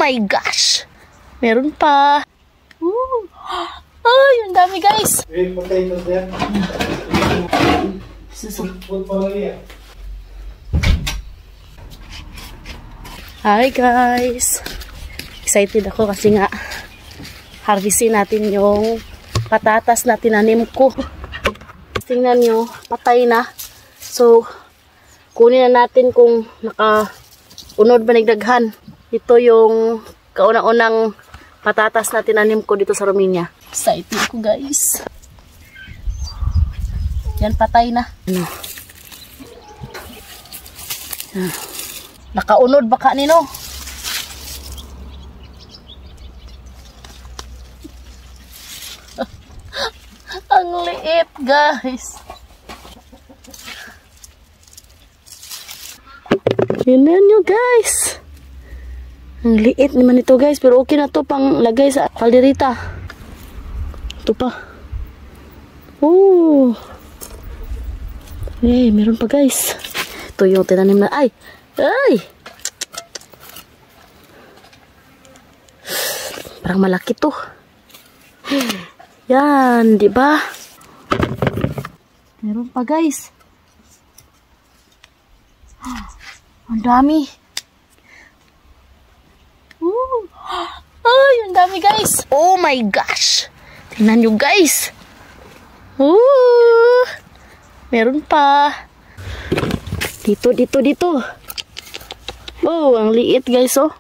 my gosh! Meron pa. Ay, ang dami guys. Hi guys. Excited ako kasi nga harvestin natin yung patatas na tinanim ko. Tingnan nyo, patay na. So, kunin na natin kung naka-unod ba nagdaghan. Ito yung kaunang-unang patatas na tinanim ko dito sa Romania. Excited ko guys. Yan, patay na. Nakaunod baka nino. Ang liit guys. Tingnan nyo guys. Ang liit naman ito guys. Pero okay na to pang lagay sa kalderita. Ito pa. Oh. Eh, meron pa guys. Ito yung tinanim na. Ay! Ay! Parang malaki to. Yan, di ba? Meron pa guys. Ang dami. Ay, ang dami guys. Oh my gosh. Tingnan nyo guys. Meron pa. Dito. Oh, ang liit guys oh.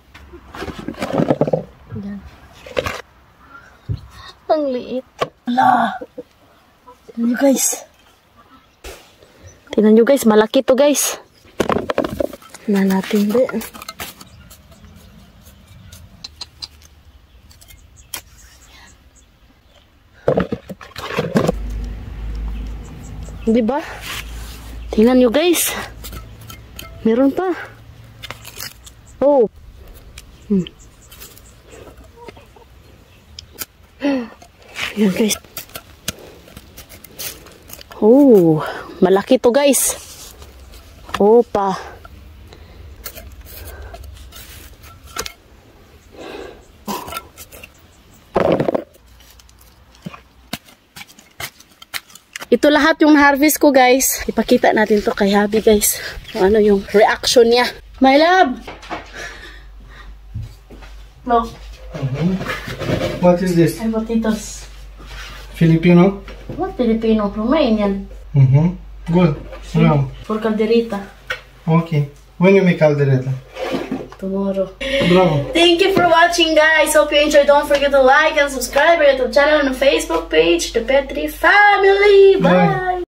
Yan. Ang liit. Ala. Tingnan nyo guys. Tingnan nyo guys, malaki to guys. Na natin din. Diba? Tingnan nyo guys. Meron pa. Oh. Yan guys. Oh, malaki to guys. Opa. Ito lahat yung harvest ko guys. Ipakita natin to kay Habi guys. Kung ano yung reaction niya. My love! No. What is this? Ay, potatoes. Filipino? What Filipino? Romanian. Good. Wow. For calderita. Okay. When you make caldereta? Tomorrow. Bravo. Thank you for watching guys. Hope you enjoyed. Don't forget to like and subscribe to our YouTube channel and Facebook page, The Petri Family. Bye.